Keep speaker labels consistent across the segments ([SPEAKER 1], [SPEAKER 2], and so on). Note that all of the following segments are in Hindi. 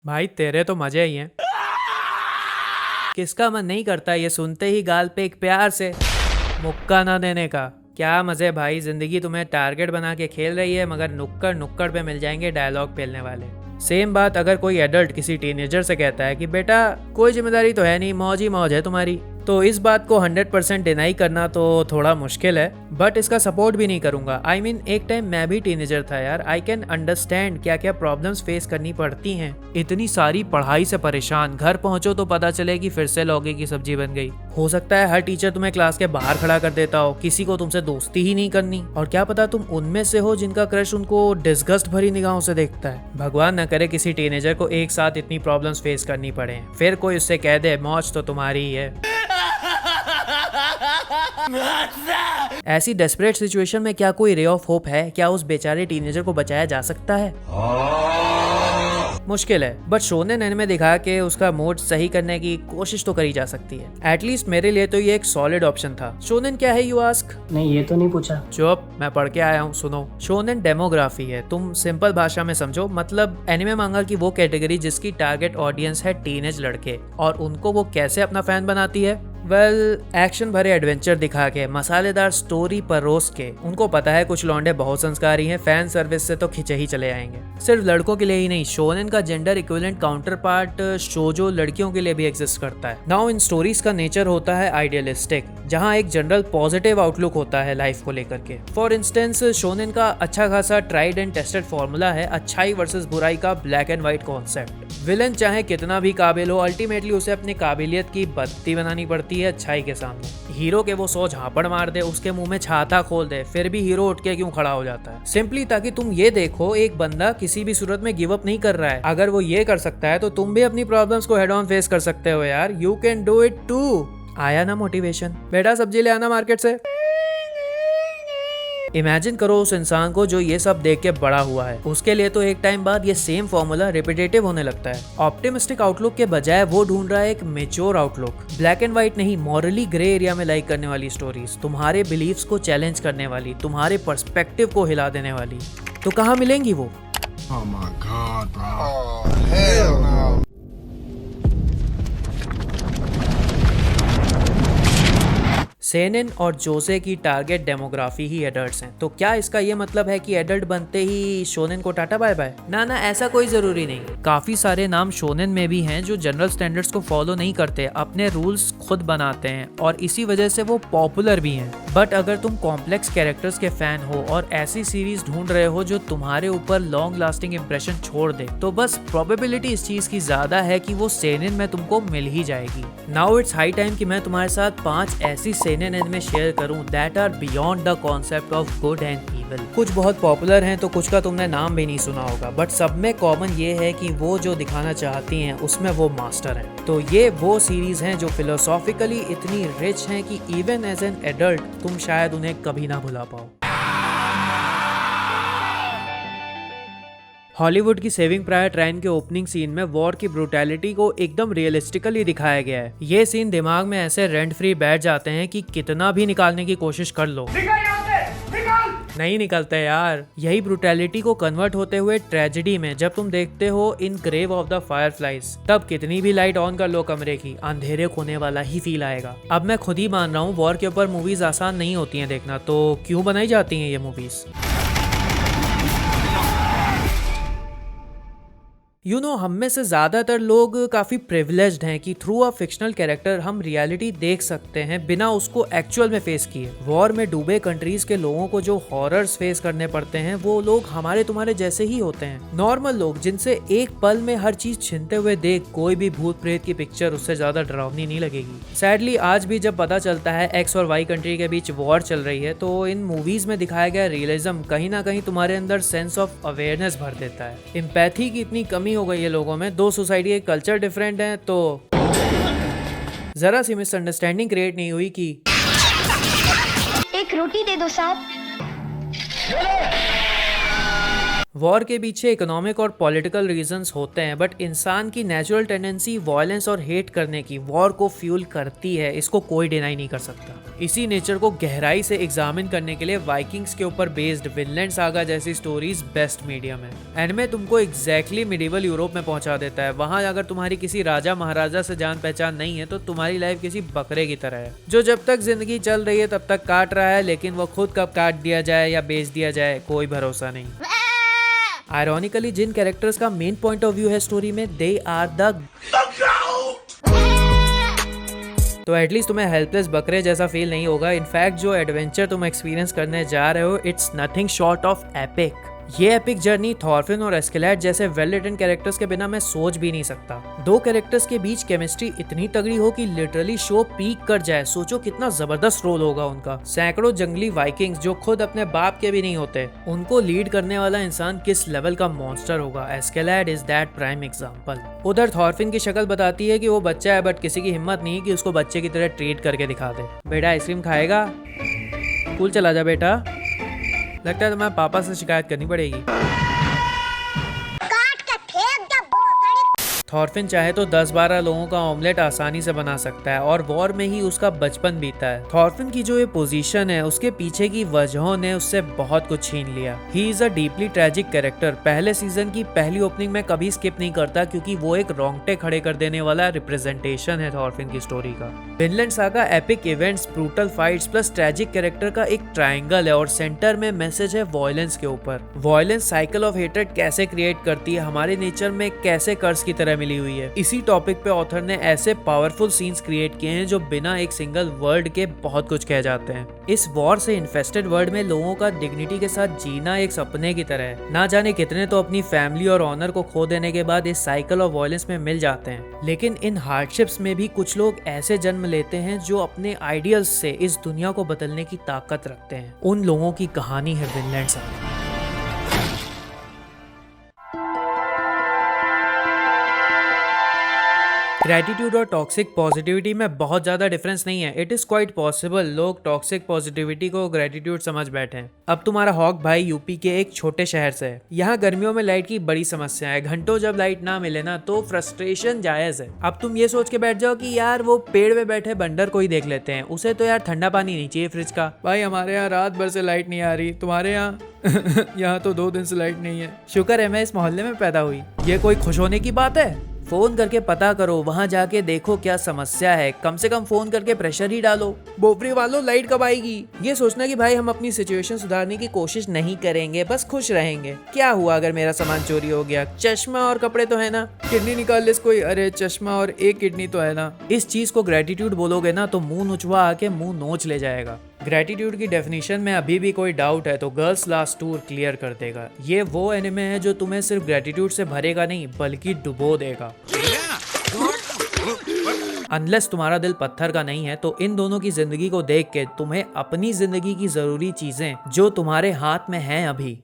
[SPEAKER 1] भाई तेरे तो मजे ही हैं। किसका मन नहीं करता ये सुनते ही गाल पे एक प्यार से मुक्का ना देने का। क्या मजे भाई, जिंदगी तुम्हें टारगेट बना के खेल रही है, मगर नुक्कड़ नुक्कड़ पे मिल जाएंगे डायलॉग पेलने वाले। सेम बात अगर कोई एडल्ट किसी टीनेजर से कहता है कि बेटा कोई जिम्मेदारी तो है नहीं, मौज ही मौज है तुम्हारी, तो इस बात को 100% डिनाई करना तो थोड़ा मुश्किल है, बट इसका सपोर्ट भी नहीं करूंगा। आई मीन एक टाइम मैं भी टीनेजर था यार। आई कैन अंडरस्टैंड क्या क्या प्रॉब्लम्स फेस करनी पड़ती हैं। इतनी सारी पढ़ाई से परेशान, घर पहुंचो तो पता चले कि फिर से लौकी की सब्जी बन गई। हो सकता है हर टीचर तुम्हें क्लास के बाहर खड़ा कर देता हो, किसी को तुमसे दोस्ती ही नहीं करनी, और क्या पता तुम उनमें से हो जिनका क्रश उनको डिस्गस्ट भरी निगाहों से देखता है। भगवान न करे किसी टीनेजर को एक साथ इतनी प्रॉब्लम्स फेस करनी पड़े, फिर कोई उससे कह दे मौज तो तुम्हारी ही है। ऐसी डेस्परेट सिचुएशन में क्या कोई रे ऑफ होप है? क्या उस बेचारे टीनेजर को बचाया जा सकता है? मुश्किल है, बट शोनेन एनिमे दिखा के उसका मूड सही करने की कोशिश तो करी जा सकती है। एटलीस्ट मेरे लिए तो ये एक सॉलिड ऑप्शन था। शोनेन क्या है यू आस्क?
[SPEAKER 2] नहीं, ये तो नहीं पूछा।
[SPEAKER 1] चुप, मैं पढ़ के आया हूँ, सुनो। शोनेन डेमोग्राफी है, तुम सिंपल भाषा में समझो, मतलब एनिमे मांगा की वो कैटेगरी जिसकी टारगेट ऑडियंस है टीनेज लड़के, और उनको वो कैसे अपना फैन बनाती है? एक्शन भरे एडवेंचर दिखा के, मसालेदार स्टोरी परोस के। उनको पता है कुछ लौंडे बहुत संस्कारी हैं, फैन सर्विस से तो खिंचे ही चले आएंगे। सिर्फ लड़कों के लिए ही नहीं, शोनेन का gender equivalent counter part Shojo लड़कियों के लिए भी एग्जिस्ट करता है। नाउ इन स्टोरीज का नेचर होता है आइडियलिस्टिक, जहाँ एक जनरल पॉजिटिव आउटलुक होता है लाइफ को लेकर के। फॉर इंस्टेंस शोनेन का अच्छा खासा ट्राइड एंड टेस्टेड फॉर्मूला है अच्छाई वर्सेस बुराई का black and white concept. Villain चाहे कितना भी काबिल हो, अल्टीमेटली उसे अपनी काबिलियत की बत्ती बनानी पड़ती है अच्छाई के सामने। हीरो के वो 100 झापड़ मार दे, उसके मुंह में छाता खोल दे, फिर भी हीरो उठ के क्यों खड़ा हो जाता है? सिंपली ताकि तुम ये देखो एक बंदा किसी भी सूरत में गिव अप नहीं कर रहा है। अगर वो ये कर सकता है तो तुम भी अपनी प्रॉब्लम्स को हेड ऑन फेस कर सकते हो यार। You can do it too. आया ना मोटिवेशन? बेटा सब्जी ले आना मार्केट से। इमेजिन करो उस इंसान को जो ये सब देख के बड़ा हुआ है। उसके लिए तो एक टाइम बाद ये सेम फॉर्मूला रिपीटेटिव होने लगता है। ऑप्टिमिस्टिक आउटलुक के बजाय वो ढूंढ रहा है एक mature outlook, black and white नहीं, मॉरली ग्रे एरिया में लाइक करने वाली स्टोरीज, तुम्हारे बिलीव्स को चैलेंज करने वाली, तुम्हारे पर्सपेक्टिव को हिला देने वाली। तो कहाँ मिलेंगी वो?
[SPEAKER 3] Oh my God, bro. Oh, hell no.
[SPEAKER 1] सेनेन और जोसे की टारगेट डेमोग्राफी ही एडल्ट्स हैं, तो क्या इसका ये मतलब है कि एडल्ट बनते ही शोनेन को टाटा बाय बाय? ना ना, ऐसा कोई जरूरी नहीं। काफी सारे नाम शोनेन में भी हैं जो जनरल स्टैंडर्ड्स को फॉलो नहीं करते, अपने रूल्स खुद बनाते हैं, और इसी वजह से वो पॉपुलर भी हैं। बट अगर तुम कॉम्प्लेक्स कैरेक्टर्स के फैन हो और ऐसी सीरीज ढूंढ रहे हो जो तुम्हारे ऊपर लॉन्ग लास्टिंग इंप्रेशन छोड़ दे, तो बस प्रोबेबिलिटी इस चीज की ज्यादा है कि वो सेनेन में तुमको मिल ही जाएगी। नाउ इट्स हाई टाइम कि मैं तुम्हारे साथ 5 ऐसी सेनेन एनिमे शेयर करूं that are beyond the concept of good and evil. कुछ बहुत पॉपुलर हैं तो कुछ का तुमने नाम भी नहीं सुना होगा, बट सब में कॉमन ये है कि वो जो दिखाना चाहती हैं उसमें वो मास्टर हैं। तो ये वो सीरीज हैं जो फिलोसॉफिकली इतनी रिच हैं कि इवन एज एन एडल्ट तुम शायद उन्हें कभी ना भुला पाओ। हॉलीवुड की सेविंग प्राइवेट रायन के ओपनिंग सीन में वॉर की ब्रूटैलिटी को एकदम रियलिस्टिकली दिखाया गया है। ये सीन दिमाग में ऐसे रेंट फ्री बैठ जाते हैं कि कितना भी निकालने की कोशिश कर लो, नहीं निकलते यार। यही ब्रूटैलिटी को कन्वर्ट होते हुए ट्रेजेडी में जब तुम देखते हो इन ग्रेव ऑफ द फायरफ्लाइज, तब कितनी भी लाइट ऑन कर लो कमरे की, अंधेरे खोने वाला ही फील आएगा। अब मैं खुद ही मान रहा हूँ वॉर के ऊपर मूवीज आसान नहीं होती हैं देखना, तो क्यों बनाई जाती हैं ये मूवीज? यू नो, हम में से ज्यादातर लोग काफी प्रिविलेज्ड हैं कि थ्रू अ फिक्शनल कैरेक्टर हम रियलिटी देख सकते हैं बिना उसको एक्चुअल में फेस किए। वॉर में डूबे कंट्रीज के लोगों को जो हॉरर्स फेस करने पड़ते हैं वो लोग हमारे तुम्हारे जैसे ही होते हैं, नॉर्मल लोग जिनसे एक पल में हर चीज छिनते हुए देख कोई भी भूत प्रेत की पिक्चर उससे ज्यादा डरावनी नहीं लगेगी। सैडली आज भी जब पता चलता है एक्स और वाई कंट्री के बीच वॉर चल रही है, तो इन मूवीज में दिखाया गया रियलिज्म कहीं ना कहीं तुम्हारे अंदर सेंस ऑफ अवेयरनेस भर देता है। एम्पैथी की इतनी कमी हो गई है लोगों में, दो सोसाइटी के कल्चर डिफरेंट हैं, तो जरा सी मिसअंडरस्टैंडिंग क्रिएट नहीं हुई कि
[SPEAKER 4] एक रोटी दे दो साहब।
[SPEAKER 1] वॉर के पीछे इकोनॉमिक और पॉलिटिकल रीजंस होते हैं, बट इंसान की नेचुरल टेंडेंसी वायलेंस और हेट करने की वॉर को फ्यूल करती है, इसको कोई डिनाई नहीं कर सकता। इसी नेचर को गहराई से एग्जामिन करने के लिए वाइकिंग्स के ऊपर बेस्ड विनलैंड सागा जैसी स्टोरीज बेस्ट मीडियम है। एनिमे तुमको एग्जैक्टली मिडिवल यूरोप में पहुंचा देता है। वहां अगर तुम्हारी किसी राजा महाराजा से जान पहचान नहीं है तो तुम्हारी लाइफ किसी बकरे की तरह है, जो जब तक जिंदगी चल रही है तब तक काट रहा है, लेकिन वो खुद कब काट दिया जाए या बेच दिया जाए कोई भरोसा नहीं। आयरॉनिकली जिन कैरेक्टर्स का मेन पॉइंट ऑफ व्यू है स्टोरी में, दे आर द तो एटलीस्ट तुम्हें हेल्पलेस बकरे जैसा फील नहीं होगा। इनफैक्ट जो एडवेंचर तुम एक्सपीरियंस करने जा रहे हो, it's nothing short of epic. ये एपिक जर्नी थॉरफिन और एस्केलेड जैसे वेल रिटन कैरेक्टर्स के बिना मैं सोच भी नहीं सकता। दो कैरेक्टर्स के बीच केमिस्ट्री इतनी तगड़ी हो कि लिटरली शो पीक कर जाए। सोचो कितना जबरदस्त रोल होगा उनका। सैकड़ों जंगली वाइकिंग्स जो खुद अपने बाप के भी नहीं होते, उनको लीड करने वाला इंसान किस लेवल का मॉन्स्टर होगा। Escalade is that prime example. उधर थॉरफिन की शक्ल बताती है कि वो बच्चा है, बट किसी की हिम्मत नहीं कि उसको बच्चे की तरह ट्रीट करके दिखा दे। बेटा आइसक्रीम खाएगा? स्कूल चला जा बेटा। लगता है तुम्हें पापा से शिकायत करनी पड़ेगी। थॉरफिन चाहे तो 10-12 लोगों का ऑमलेट आसानी से बना सकता है और वॉर में ही उसका बचपन बीता है। थॉरफिन की जो ये पोजीशन है, उसके पीछे की वजहों ने उससे बहुत कुछ छीन लिया। He is a deeply tragic character. पहले सीजन की पहली ओपनिंग में कभी स्किप नहीं करता, क्योंकि वो एक रोंगटे खड़े कर देने वाला रिप्रेजेंटेशन है थॉरफिन की स्टोरी का। Vinland saga epic events, brutal fights plus tragic character का एक ट्रायंगल है और सेंटर में मैसेज है वॉयलेंस के ऊपर। वॉयलेंस साइकिल ऑफ हेट्रेड कैसे क्रिएट करती है, हमारे नेचर में कैसे कर्स की तरह मिली हुई है। इसी टॉपिक पे ऑथर ने ऐसे पावरफुल सीन्स क्रिएट किए हैं जो बिना एक सिंगल वर्ड के बहुत कुछ कह जाते हैं। इस वॉर से इन्फेस्टेड वर्ल्ड में लोगों का डिग्निटी के साथ जीना एक सपने की तरह है। ना जाने कितने तो अपनी फैमिली और ऑनर को खो देने के बाद इस साइकिल ऑफ वॉयलेंस में मिल जाते हैं। लेकिन इन हार्डशिप्स में भी कुछ लोग ऐसे जन्म लेते हैं जो अपने आइडियल्स से इस दुनिया को बदलने की ताकत रखते हैं। उन लोगों की कहानी है विनलैंड सागा। ग्रेटिट्यूड और टॉक्सिक पॉजिटिविटी में बहुत ज्यादा डिफरेंस नहीं है। इट इज क्वाइट पॉसिबल लोग टॉक्सिक पॉजिटिविटी को ग्रेटिट्यूड समझ बैठे हैं। अब तुम्हारा हॉक भाई यूपी के एक छोटे शहर से है। यहाँ गर्मियों में लाइट की बड़ी समस्या है। घंटों जब लाइट ना मिले ना तो फ्रस्ट्रेशन जायज है। अब तुम ये सोच के बैठ जाओ कि यार वो पेड़ में बैठे बंदर को ही देख लेते हैं, उसे तो यार ठंडा पानी नहीं चाहिए फ्रिज का। भाई हमारे यहाँ रात भर से लाइट नहीं आ रही, तुम्हारे यहाँ यहाँ तो 2 दिन से लाइट नहीं है। शुक्र है मैं इस मोहल्ले में पैदा हुई। ये कोई खुश होने की बात है? फोन करके पता करो, वहां जाके देखो क्या समस्या है। कम से कम फोन करके प्रेशर ही डालो, बोफरी वालों लाइट कब आएगी। ये सोचना कि भाई हम अपनी सिचुएशन सुधारने की कोशिश नहीं करेंगे, बस खुश रहेंगे। क्या हुआ अगर मेरा सामान चोरी हो गया? चश्मा और कपड़े तो है ना, किडनी निकाल ले कोई। अरे चश्मा और एक किडनी तो है ना। इस चीज को ग्रेटिट्यूड बोलोगे ना तो मुंह नुचवा आके मुंह नोच ले जाएगा। ग्रेटिट्यूड की डेफिनेशन में अभी भी कोई डाउट है तो गर्ल्स लास्ट टूर क्लियर कर देगा। ये वो एनिमे है जो तुम्हें सिर्फ ग्रेटिट्यूड से भरेगा नहीं बल्कि डुबो देगा। अनलेस तुम्हारा दिल पत्थर का नहीं है तो इन दोनों की जिंदगी को देख के तुम्हें अपनी जिंदगी की जरूरी चीजें जो तुम्हारे हाथ में हैं अभी।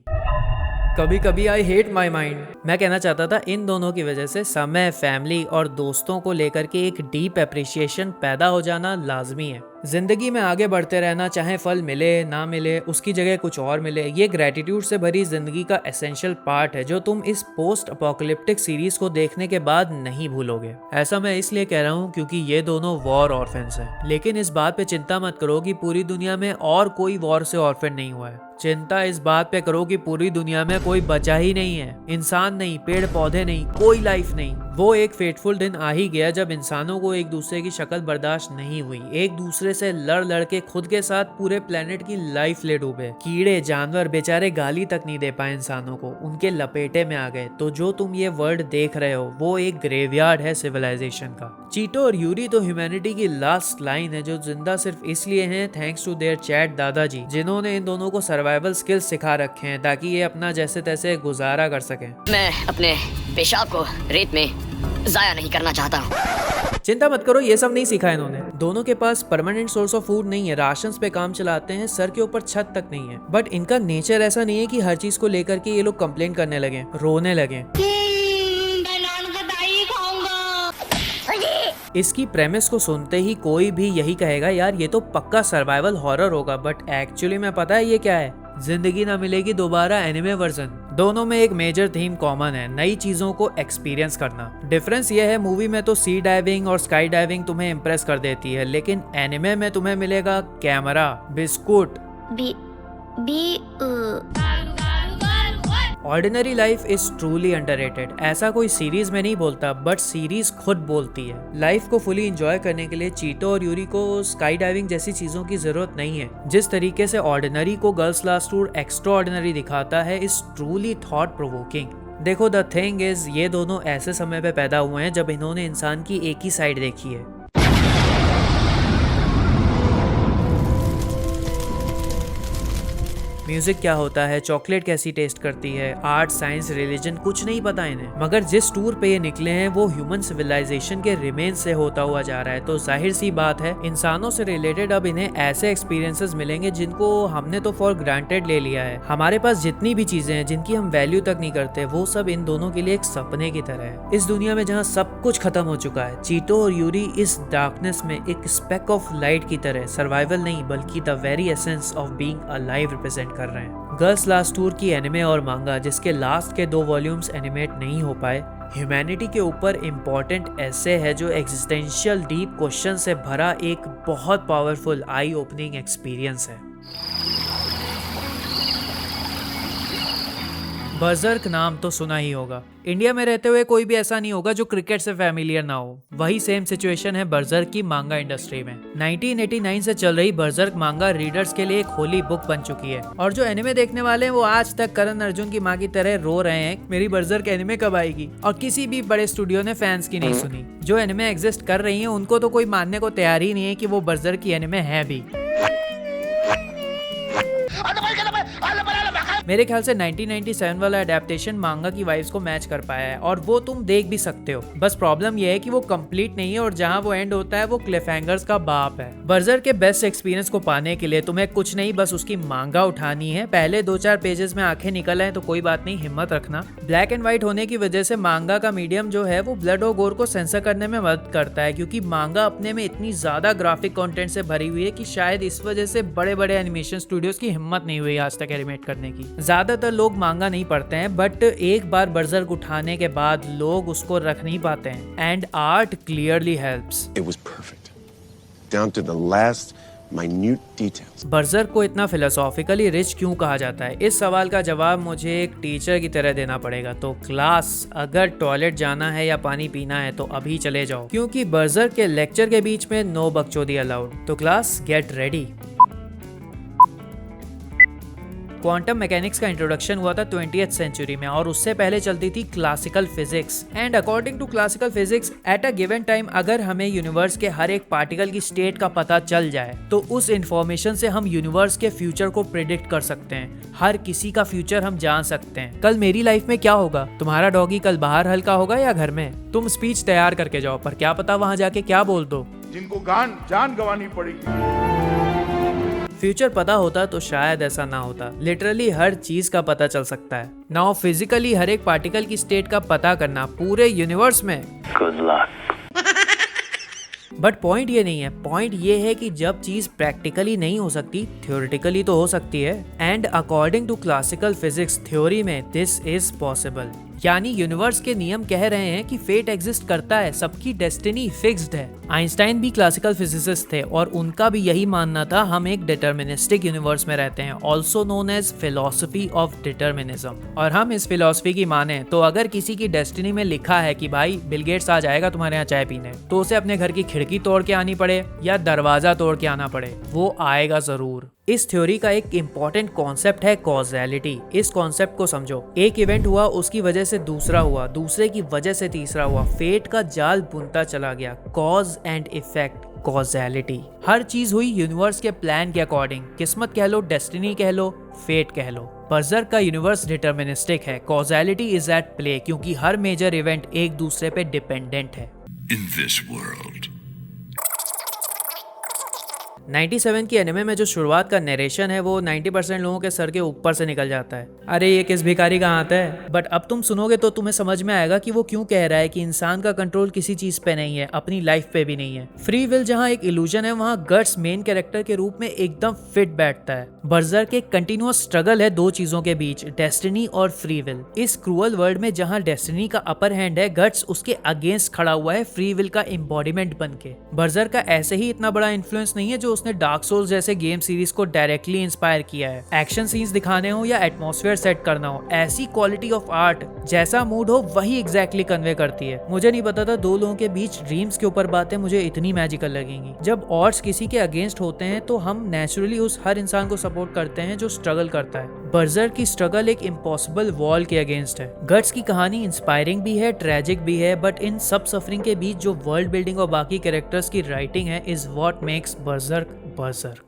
[SPEAKER 1] कभी कभी आई हेट माई माइंड। मैं कहना चाहता था इन दोनों की वजह से समय, फैमिली और दोस्तों को लेकर के एक डीप एप्रिसिएशन पैदा हो जाना लाजमी है। जिंदगी में आगे बढ़ते रहना, चाहे फल मिले ना मिले, उसकी जगह कुछ और मिले, ये ग्रेटिट्यूड से भरी जिंदगी का एसेंशियल पार्ट है जो तुम इस पोस्ट अपोकलिप्टिक सीरीज को देखने के बाद नहीं भूलोगे। ऐसा मैं इसलिए कह रहा हूँ क्योंकि ये दोनों वॉर ऑर्फेन्स हैं। लेकिन इस बात पे चिंता मत करो कि पूरी दुनिया में और कोई वॉर से ऑर्फेन नहीं हुआ है। चिंता इस बात पे करो कि पूरी दुनिया में कोई बचा ही नहीं है। इंसान नहीं, पेड़ पौधे नहीं, कोई लाइफ नहीं। वो एक फेटफुल दिन आ ही गया जब इंसानों को एक दूसरे की शक्ल बर्दाश्त नहीं हुई। एक दूसरे से लड़ के खुद के साथ पूरे प्लेनेट की लाइफ ले डूबे। कीड़े जानवर बेचारे गाली तक नहीं दे पाए इंसानों को, उनके लपेटे में आ गए। तो जो तुम ये वर्ल्ड देख रहे हो वो एक ग्रेवयार्ड है सिविलाइजेशन का। चीटो और यूरी तो ह्यूमैनिटी की लास्ट लाइन है जो जिंदा सिर्फ इसलिए हैं थैंक्स टू देयर चैट दादाजी, जिन्होंने इन दोनों को सर्वाइवल स्किल्स सिखा रखे हैं ताकि ये अपना जैसे तैसे गुजारा कर सकें।
[SPEAKER 2] मैं अपने पेशाब को रेत में जाया नहीं करना चाहता हूँ।
[SPEAKER 1] चिंता मत करो, ये सब नहीं सीखा इन्होंने। दोनों के पास परमानेंट सोर्स ऑफ फूड नहीं है, राशंस पे काम चलाते हैं, सर के ऊपर छत तक नहीं है। बट इनका नेचर ऐसा नहीं है कि हर चीज को लेकर के ये लोग कंप्लेन करने लगे, रोने लगे। इसकी प्रेमिस को सुनते ही कोई भी यही कहेगा यार ये तो पक्का सर्वाइवल हॉरर होगा, बट एक्चुअली में पता है ये क्या है? जिंदगी ना मिलेगी दोबारा एनिमे वर्जन। दोनों में एक मेजर थीम कॉमन है, नई चीजों को एक्सपीरियंस करना। डिफरेंस ये है, मूवी में तो सी डाइविंग और स्काई डाइविंग तुम्हें इम्प्रेस कर देती है, लेकिन एनिमे में तुम्हें मिलेगा camera, biscuit. Ordinary life is truly underrated. ऐसा कोई सीरीज में नहीं बोलता, बट सीरीज खुद बोलती है। लाइफ को फुली एंजॉय करने के लिए चीतो और यूरी को स्काई डाइविंग जैसी चीजों की जरूरत नहीं है। जिस तरीके से ऑर्डिनरी को girls last tour extra ordinary दिखाता है इज ट्रूली थॉट प्रोवोकिंग। देखो, द थिंग इज, ये दोनों ऐसे समय पे पैदा हुए हैं जब इन्होंने इंसान की एक ही साइड देखी है। म्यूजिक क्या होता है, चॉकलेट कैसी टेस्ट करती है, आर्ट, साइंस, रिलीजन, कुछ नहीं पता इन्हें। मगर जिस टूर पे ये निकले हैं वो ह्यूमन सिविलाइजेशन के रिमेन से होता हुआ जा रहा है, तो जाहिर सी बात है इंसानों से रिलेटेड अब इन्हें ऐसे एक्सपीरियंसेस मिलेंगे जिनको हमने तो फॉर ग्रांटेड ले लिया है। हमारे पास जितनी भी चीजें हैं जिनकी हम वैल्यू तक नहीं करते, वो सब इन दोनों के लिए एक सपने की तरह है। इस दुनिया में जहाँ सब कुछ खत्म हो चुका है, चीतो और यूरी इस डार्कनेस में एक स्पेक ऑफ लाइट की तरह सर्वाइवल नहीं बल्कि the very essence of being alive represent कर रहे हैं। गर्ल्स लास्ट टूर की एनिमे और मांगा जिसके लास्ट के 2 वॉल्यूम्स एनिमेट नहीं हो पाए, ह्यूमैनिटी के ऊपर इम्पोर्टेंट ऐसे है जो एग्जिस्टेंशियल डीप क्वेश्चन से भरा एक बहुत पावरफुल आई ओपनिंग एक्सपीरियंस है। बर्जर्क नाम तो सुना ही होगा। इंडिया में रहते हुए कोई भी ऐसा नहीं होगा जो क्रिकेट से फैमिलियर ना हो। वही सेम सिचुएशन है बर्जर्क की मांगा इंडस्ट्री में। 1989 से चल रही बर्जर्क मांगा रीडर्स के लिए एक होली बुक बन चुकी है, और जो एनिमे देखने वाले हैं वो आज तक करण अर्जुन की माँ की तरह रो रहे हैं, मेरी बर्जर्क एनिमे कब आएगी। और किसी भी बड़े स्टूडियो ने फैंस की नहीं सुनी। जो एनिमे एग्जिस्ट कर रही है उनको तो कोई मानने को तैयार ही नहीं है कि वो बर्जर्क की एनिमे है भी। मेरे ख्याल से 1997 वाला एडेप्टेशन मांगा की वाइब्स को मैच कर पाया है, और वो तुम देख भी सकते हो। बस प्रॉब्लम ये है कि वो कंप्लीट नहीं है, और जहां वो एंड होता है वो क्लिफहैंगर्स का बाप है। बर्जर के बेस्ट एक्सपीरियंस को पाने के लिए तुम्हें कुछ नहीं, बस उसकी मांगा उठानी है। पहले 2-4 पेजेस में आंखें निकल आए तो कोई बात नहीं, हिम्मत रखना। ब्लैक एंड व्हाइट होने की वजह से मांगा का मीडियम जो है वो ब्लड और गोर को सेंसर करने में मदद करता है, क्योंकि मांगा अपने में इतनी ज्यादा ग्राफिक कंटेंट से भरी हुई है कि शायद इस वजह से बड़े बड़े एनिमेशन स्टूडियोज की हिम्मत नहीं हुई आज तक एनिमेट करने की। ज्यादातर लोग मांगा नहीं पढ़ते हैं, बट एक बार बर्जर्क उठाने के बाद लोग उसको रख नहीं पाते हैं। And art clearly helps.
[SPEAKER 4] It was perfect, down to the last minute details.
[SPEAKER 1] Berserk को इतना फिलोसॉफिकली रिच क्यों कहा जाता है? इस सवाल का जवाब मुझे एक टीचर की तरह देना पड़ेगा। तो क्लास, अगर टॉयलेट जाना है या पानी पीना है तो अभी चले जाओ, क्योंकि बर्जर्क के लेक्चर के बीच में नो बकचोदी अलाउड। तो class, get ready. Quantum mechanics का इंट्रोडक्शन हुआ था 20th सेंचुरी में, और उससे पहले चलती थी classical physics. And according to classical physics, at a given time अगर हमें यूनिवर्स के हर एक पार्टिकल की स्टेट का पता चल जाए तो उस इंफॉर्मेशन से हम यूनिवर्स के फ्यूचर को प्रिडिक्ट कर सकते हैं। हर किसी का फ्यूचर हम जान सकते हैं। कल मेरी लाइफ में क्या होगा, तुम्हारा डॉगी कल बाहर हल्का होगा या घर में। तुम स्पीच तैयार करके जाओ, पर क्या पता वहां जाके क्या बोल दो।
[SPEAKER 5] जिनको जान गंवानी पड़ेगी।
[SPEAKER 1] फ्यूचर पता होता तो शायद ऐसा ना होता। लिटरली हर चीज का पता चल सकता है। नाउ फिजिकली हर एक पार्टिकल की स्टेट का पता करना पूरे यूनिवर्स में, गुड लक। बट पॉइंट ये नहीं है। पॉइंट ये है कि जब चीज प्रैक्टिकली नहीं हो सकती, थ्योरेटिकली तो हो सकती है। And according to classical physics theory में दिस इज पॉसिबल। यानी यूनिवर्स के नियम कह रहे हैं कि फेट एग्जिस्ट करता है, सबकी डेस्टिनी फिक्स्ड है। आइंस्टाइन भी क्लासिकल फिजिसिस्ट थे, और उनका भी यही मानना था हम एक डिटर्मिनिस्टिक यूनिवर्स में रहते हैं, also known as philosophy of determinism. और हम इस फिलॉसफी की माने तो अगर किसी की डेस्टिनी में लिखा है कि भाई बिल गेट्स आ जाएगा तुम्हारे यहाँ चाय पीने, तो उसे अपने घर की खिड़की तोड़ के आनी पड़े या दरवाजा तोड़ के आना पड़े, वो आएगा जरूर। इस थ्योरी का एक इम्पॉर्टेंट कॉन्सेप्ट है कॉजेलिटी। इस कॉन्सेप्ट को समझो। एक इवेंट हुआ, उसकी वजह से दूसरा हुआ, दूसरे की वजह से तीसरा हुआ, फेट का जाल बुनता चला गया। Cause and effect, causality. हर चीज हुई यूनिवर्स के प्लान के अकॉर्डिंग। किस्मत कह लो, डेस्टिनी कह लो, फेट कह लो। बर्जर्क का यूनिवर्स डिटर्मिनिस्टिक है। कॉजेलिटी इज एट प्ले, क्योंकि हर मेजर इवेंट एक दूसरे पे डिपेंडेंट है।
[SPEAKER 6] In this world,
[SPEAKER 1] 97 की एनिमे में जो शुरुआत का नरेशन है वो 90% लोगों के सर के ऊपर से निकल जाता है। अरे ये किस भिखारी का हाथ है। बट अब तुम सुनोगे तो तुम्हें समझ में आएगा कि वो क्यों कह रहा है कि इंसान का कंट्रोल किसी चीज पे नहीं है, अपनी लाइफ पे भी नहीं है। फ्री विल जहाँ एक इल्यूजन है, वहाँ गट्स मेन कैरेक्टर के रूप में एकदम फिट बैठता है। बर्जर्क एक कंटिन्यूअस स्ट्रगल है दो चीजों के बीच, डेस्टिनी और फ्री विल। इस क्रूअल वर्ल्ड में जहाँ डेस्टिनी का अपर हैंड है, गट्स उसके अगेंस्ट खड़ा हुआ है फ्री विल का एम्बॉडीमेंट बन के। बर्जर्क का ऐसे ही इतना बड़ा इन्फ्लुएंस नहीं है जो उसने डार्क सोल्स जैसे गेम सीरीज को डायरेक्टली इंस्पायर किया है। एक्शन सीन्स दिखाने हो या एटमॉस्फेयर सेट करना हो, ऐसी क्वालिटी ऑफ आर्ट जैसा मूड हो वही एग्जैक्टली कन्वे करती है। मुझे नहीं पता था दो लोगों के बीच ड्रीम्स के ऊपर बातें मुझे इतनी मैजिकल लगेंगी। जब ऑड्स किसी के अगेंस्ट होते हैं तो हम नेचुरली उस हर इंसान को सपोर्ट करते हैं जो स्ट्रगल करता है। बर्जर्क की स्ट्रगल एक इम्पॉसिबल वॉल के अगेंस्ट है। गट्स की कहानी इंस्पायरिंग भी है, ट्रेजिक भी है, बट इन सब सफरिंग के बीच जो वर्ल्ड बिल्डिंग और बाकी कैरेक्टर्स की राइटिंग है is what makes berserk berserk.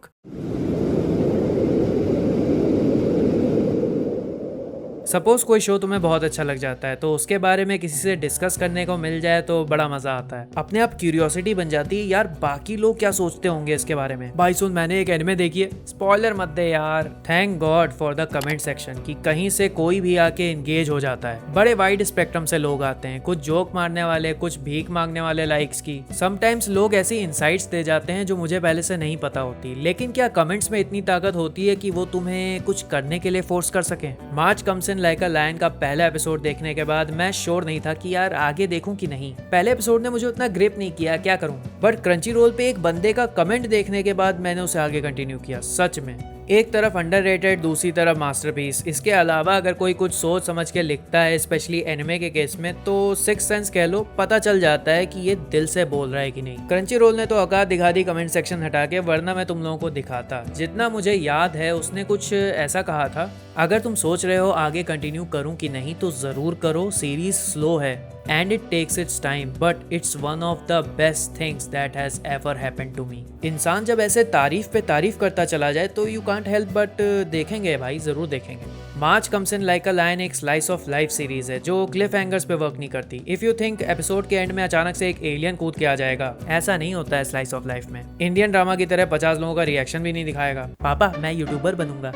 [SPEAKER 1] Suppose कोई शो तुम्हें बहुत अच्छा लग जाता है तो उसके बारे में किसी से डिस्कस करने को मिल जाए तो बड़ा मजा आता है। अपने आप क्यूरियोसिटी बन जाती है, यार बाकी लोग क्या सोचते होंगे इसके बारे में। भाई सुन, मैंने एक एनिमे देखी है, स्पॉइलर मत दे यार। Thank God for the comment section कि कहीं से कोई भी आके एंगेज हो जाता है। बड़े वाइड स्पेक्ट्रम से लोग आते हैं, कुछ जोक मारने वाले, कुछ भीख मांगने वाले लाइक्स की। समटाइम्स लोग ऐसी इंसाइट्स दे जाते हैं जो मुझे पहले से नहीं पता होती। लेकिन क्या कमेंट्स में इतनी ताकत होती है कि वो तुम्हें कुछ करने के लिए फोर्स कर सके? March comes in like a lion का पहला एपिसोड देखने के बाद मैं श्योर नहीं था कि यार आगे देखूं कि नहीं। पहले एपिसोड ने मुझे उतना ग्रिप नहीं किया, क्या करूं। बट क्रंची रोल पे एक बंदे का कमेंट देखने के बाद मैंने उसे आगे कंटिन्यू किया। सच में एक तरफ अंडररेटेड, दूसरी तरफ मास्टरपीस। इसके अलावा अगर कोई कुछ सोच समझ के लिखता है, स्पेशली एनिमे के केस में, तो सिक्स सेंस कह लो, पता चल जाता है कि ये दिल से बोल रहा है कि नहीं। क्रंची रोल ने तो औकात दिखा दी कमेंट सेक्शन हटा के, वरना मैं तुम लोगों को दिखाता। जितना मुझे याद है उसने कुछ ऐसा कहा था, अगर तुम सोच रहे हो आगे कंटिन्यू करूं कि नहीं तो जरूर करो, सीरीज स्लो है and it takes its time but it's one of the best things that has ever happened to me। इंसान जब ऐसे तारीफ पे तारीफ करता चला जाए तो you can't help but देखेंगे भाई, जरूर देखेंगे। March comes in like a lion एक स्लाइस ऑफ लाइफ सीरीज है जो क्लिफ हैंगर्स पे वर्क नहीं करती। इफ यू थिंक एपिसोड के एंड में अचानक से एक एलियन कूद के आ जाएगा, ऐसा नहीं होता है स्लाइस ऑफ लाइफ में। इंडियन ड्रामा की तरह 50 लोगों का रिएक्शन भी नहीं दिखाएगा। पापा मैं यूट्यूबर बनूंगा।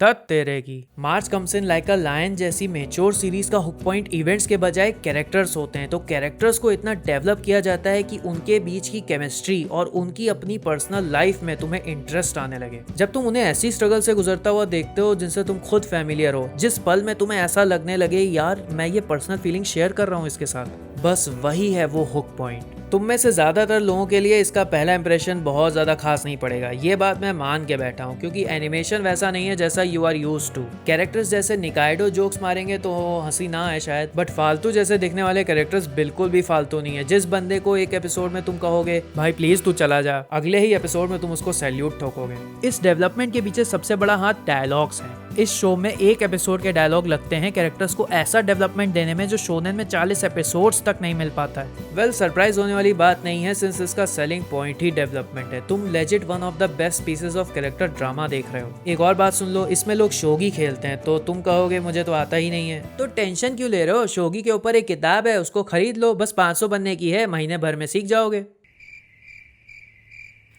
[SPEAKER 1] तब तेरे की। March comes in like a lion जैसी मेच्योर सीरीज का हुक पॉइंट इवेंट्स के बजाय कैरेक्टर्स होते हैं। तो कैरेक्टर्स को इतना डेवलप किया जाता है कि उनके बीच की केमिस्ट्री और उनकी अपनी पर्सनल लाइफ में तुम्हें इंटरेस्ट आने लगे। जब तुम उन्हें ऐसी स्ट्रगल से गुजरता हुआ देखते हो जिनसे तुम खुद फैमिलियर हो, जिस पल में तुम्हें ऐसा लगने लगे यार मैं ये पर्सनल फीलिंग शेयर कर रहा हूँ इसके साथ, बस वही है वो हुक पॉइंट। तुम में से ज्यादातर लोगों के लिए इसका पहला इंप्रेशन बहुत ज्यादा खास नहीं पड़ेगा, ये बात मैं मान के बैठा हूँ, क्योंकि एनिमेशन वैसा नहीं है जैसा you are used to. Characters जैसे निकाइडो जोक्स मारेंगे तो हंसी ना आए शायद, बट फालतू जैसे दिखने वाले कैरेक्टर्स बिल्कुल भी फालतू नहीं है। जिस बंदे को एक एपिसोड में तुम कहोगे भाई प्लीज तू चला जा, अगले ही एपिसोड में तुम उसको सैल्यूट ठोकोगे। इस डेवलपमेंट के पीछे सबसे बड़ा हाथ डायलॉग्स है। इस शो में एक एपिसोड के डायलॉग लगते हैं कैरेक्टर्स को ऐसा डेवलपमेंट देने में जो शोनेन में 40 एपिसोड्स तक नहीं मिल पाता है। वेल सरप्राइज होने वाली बात नहीं है सिंस इसका सेलिंग पॉइंट ही डेवलपमेंट है। तुम legit one of the best pieces of character drama देख रहे हो। एक और बात सुन लो, इसमें लोग शोगी खेलते हैं, तो तुम कहोगे मुझे तो आता ही नहीं है, तो टेंशन क्यों ले रहे हो। शोगी के ऊपर एक किताब है, उसको खरीद लो, बस 500 बनने की है, महीने भर में सीख जाओगे।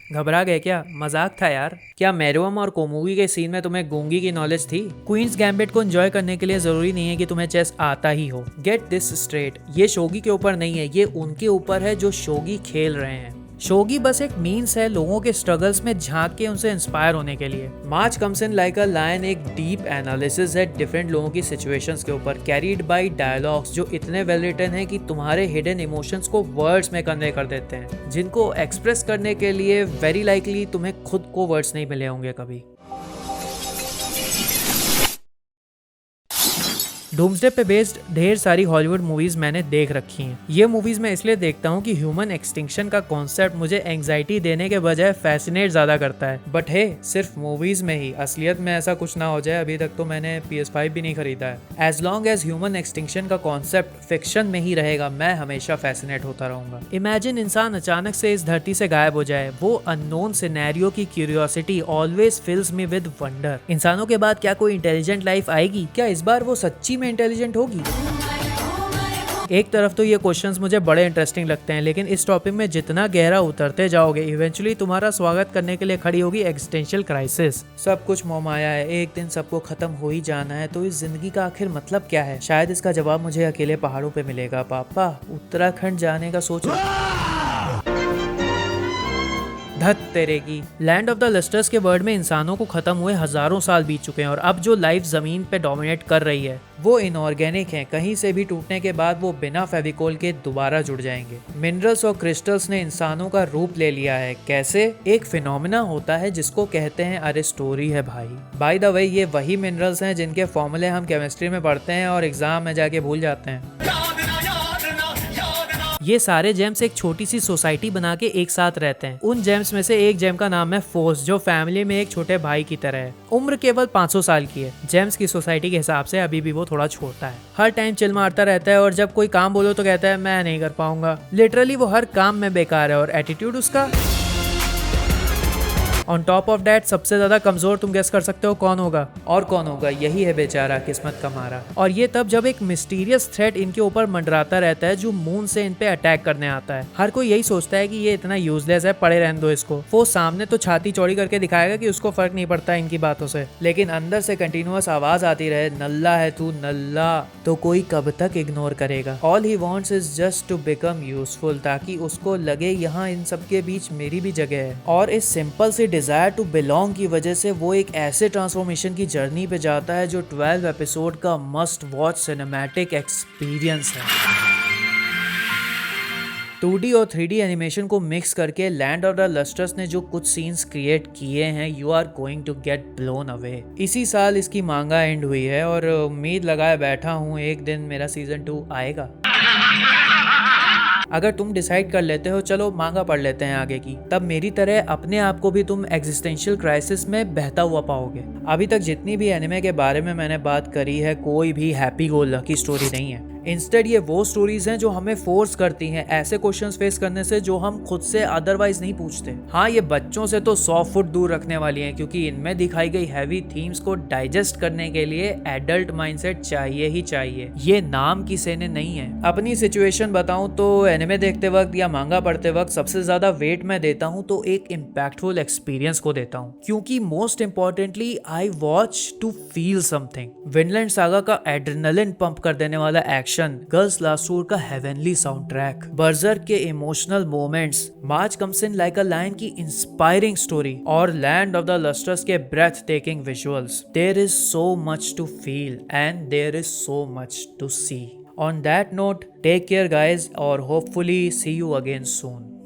[SPEAKER 1] घबरा गए क्या? मजाक था यार। क्या मेरुअम और कोमुगी के सीन में तुम्हें गूंगी की नॉलेज थी? क्वींस गैम्बिट को एंजॉय करने के लिए जरूरी नहीं है कि तुम्हें चेस आता ही हो। गेट दिस स्ट्रेट, ये शोगी के ऊपर नहीं है, ये उनके ऊपर है जो शोगी खेल रहे हैं। शोगी बस एक मीन्स है लोगों के स्ट्रगल्स में झांक के उनसे इंस्पायर होने के लिए। March comes in like a lion एक डीप एनालिसिस है डिफरेंट लोगों की सिचुएशंस के ऊपर, कैरीड बाय डायलॉग्स जो इतने वेल रिटन है कि तुम्हारे हिडन इमोशंस को वर्ड्स में कन्वे कर देते हैं, जिनको एक्सप्रेस करने के लिए वेरी लाइकली तुम्हें खुद को वर्ड्स नहीं मिले होंगे कभी। डूम्सडे पे बेस्ड ढेर सारी हॉलीवुड मूवीज मैंने देख रखी हैं। ये मूवीज मैं इसलिए देखता हूँ कि ह्यूमन एक्सटिंक्शन का कॉन्सेप्ट मुझे एंग्जाइटी देने के बजाय फैसिनेट ज्यादा करता है। बट हे, सिर्फ मूवीज में ही, असलियत में ऐसा कुछ ना हो जाए। अभी तक तो मैंने PS5 भी नहीं खरीदा है। As long as human extinction का कॉन्सेप्ट फिक्शन में ही रहेगा, मैं हमेशा फैसिनेट होता रहूंगा। इमेजिन इंसान अचानक से इस धरती से गायब हो जाए। वो अननोन सिनेरियो की curiosity always fills me with wonder. इंसानों के बाद क्या कोई इंटेलिजेंट लाइफ आएगी? क्या इस बार वो सच्ची में इंटेलिजेंट होगी? एक तरफ तो ये क्वेश्चंस मुझे बड़े इंटरेस्टिंग लगते हैं, लेकिन इस टॉपिक में जितना गहरा उतरते जाओगे इवेंचुअली तुम्हारा स्वागत करने के लिए खड़ी होगी एग्जिस्टेंशियल क्राइसिस। सब कुछ मोहमाया है, एक दिन सबको खत्म हो ही जाना है, तो इस जिंदगी का आखिर मतलब क्या है? शायद इसका जवाब मुझे अकेले पहाड़ों पे मिलेगा। पापा उत्तराखंड जाने का सोच धत तेरे की। लैंड ऑफ द लस्टर्स के वर्ल्ड में इंसानों को खत्म हुए हजारों साल बीत चुके हैं और अब जो लाइफ जमीन पे डोमिनेट कर रही है वो इनऑर्गेनिक है। कहीं से भी टूटने के बाद वो बिना फेविकोल के दोबारा जुड़ जाएंगे। मिनरल्स और क्रिस्टल्स ने इंसानों का रूप ले लिया है। कैसे? एक फिनोमिना होता है जिसको कहते हैं अरे स्टोरी है भाई। बाय द वे ये वही मिनरल्स हैं जिनके फॉर्मूले हम केमिस्ट्री में पढ़ते हैं और एग्जाम में जाके भूल जाते हैं। ये सारे जेम्स एक छोटी सी सोसाइटी बना के एक साथ रहते हैं। उन जेम्स में से एक जेम का नाम है फोर्स, जो फैमिली में एक छोटे भाई की तरह है। उम्र केवल 500 साल की है। जेम्स की सोसाइटी के हिसाब से अभी भी वो थोड़ा छोटा है। हर टाइम चिल मारता रहता है और जब कोई काम बोलो तो कहता है मैं नहीं कर पाऊंगा। लिटरली वो हर काम में बेकार है और एटीट्यूड उसका। ऑन टॉप ऑफ डैट सबसे ज्यादा कमजोर तुम गेस कर सकते हो कौन होगा? और कौन होगा? यही है बेचारा, किस्मत का मारा। और ये तब जब एक मिस्टीरियस थ्रेट इनके ऊपर मंडराता रहता है जो मून से इन पे अटैक करने आता है। हर कोई यही सोचता है कि ये इतना यूजलेस है, पड़े रहने दो इसको। वो सामने तो छाती चौड़ी करके दिखाएगा कि उसको फर्क नहीं पड़ता इनकी बातों से, लेकिन अंदर से कंटिन्यूअस आवाज आती रहे, नल्ला है तू नल्ला, तो कोई कब तक इग्नोर करेगा? All he wants is just to become useful, ताकि उसको लगे यहाँ इन सब के बीच मेरी भी जगह है। और इस सिंपल सी डिजायर टू बिलोंग की वजह से वो एक ऐसे ट्रांसफॉर्मेशन की जर्नी पे जाता है जो 12 एपिसोड का मस्ट वॉच सिनेमैटिक एक्सपीरियंस है। 2D और 3D एनिमेशन को मिक्स करके लैंड ऑफ द लस्टर्स ने जो कुछ सीन्स क्रिएट किए हैं, you are going to get blown away. इसी साल इसकी मांगा एंड हुई है और उम्मीद लगाए बैठा हूँ एक दिन मेरा सीजन 2 आएगा। अगर तुम डिसाइड कर लेते हो चलो मांगा पढ़ लेते हैं आगे की, तब मेरी तरह अपने आप को भी तुम एग्जिस्टेंशियल क्राइसिस में बहता हुआ पाओगे। अभी तक जितनी भी एनिमे के बारे में मैंने बात करी है, कोई भी हैप्पी गो लकी स्टोरी नहीं है। इंस्टेड ये वो स्टोरीज हैं जो हमें फोर्स करती हैं ऐसे क्वेश्चंस फेस करने से जो हम खुद से अदरवाइज नहीं पूछते। हाँ, ये बच्चों से तो 100 फुट दूर रखने वाली हैं, क्योंकि इनमें दिखाई गई हैवी थीम्स को डाइजेस्ट करने के लिए एडल्ट माइंडसेट चाहिए ही चाहिए। ये नाम की सेने नहीं है। अपनी सिचुएशन बताऊं तो एनिमे देखते वक्त या मांगा पढ़ते वक्त सबसे ज्यादा वेट मैं देता हूं तो एक इम्पैक्टफुल एक्सपीरियंस को देता हूं, क्योंकि most importantly I watch to feel something. Vinland Saga का एड्रेनलिन पंप कर देने वाला एक्शन, गर्ल्स लास्ट टूर का हेवनली साउंड ट्रैक, बर्जर के emotional moments, March comes in like a lion की इंस्पायरिंग स्टोरी और लैंड ऑफ द लस्टर्स के breathtaking visuals. There is so much to feel and there is so much to see. On that note, take care guys और hopefully see you again soon.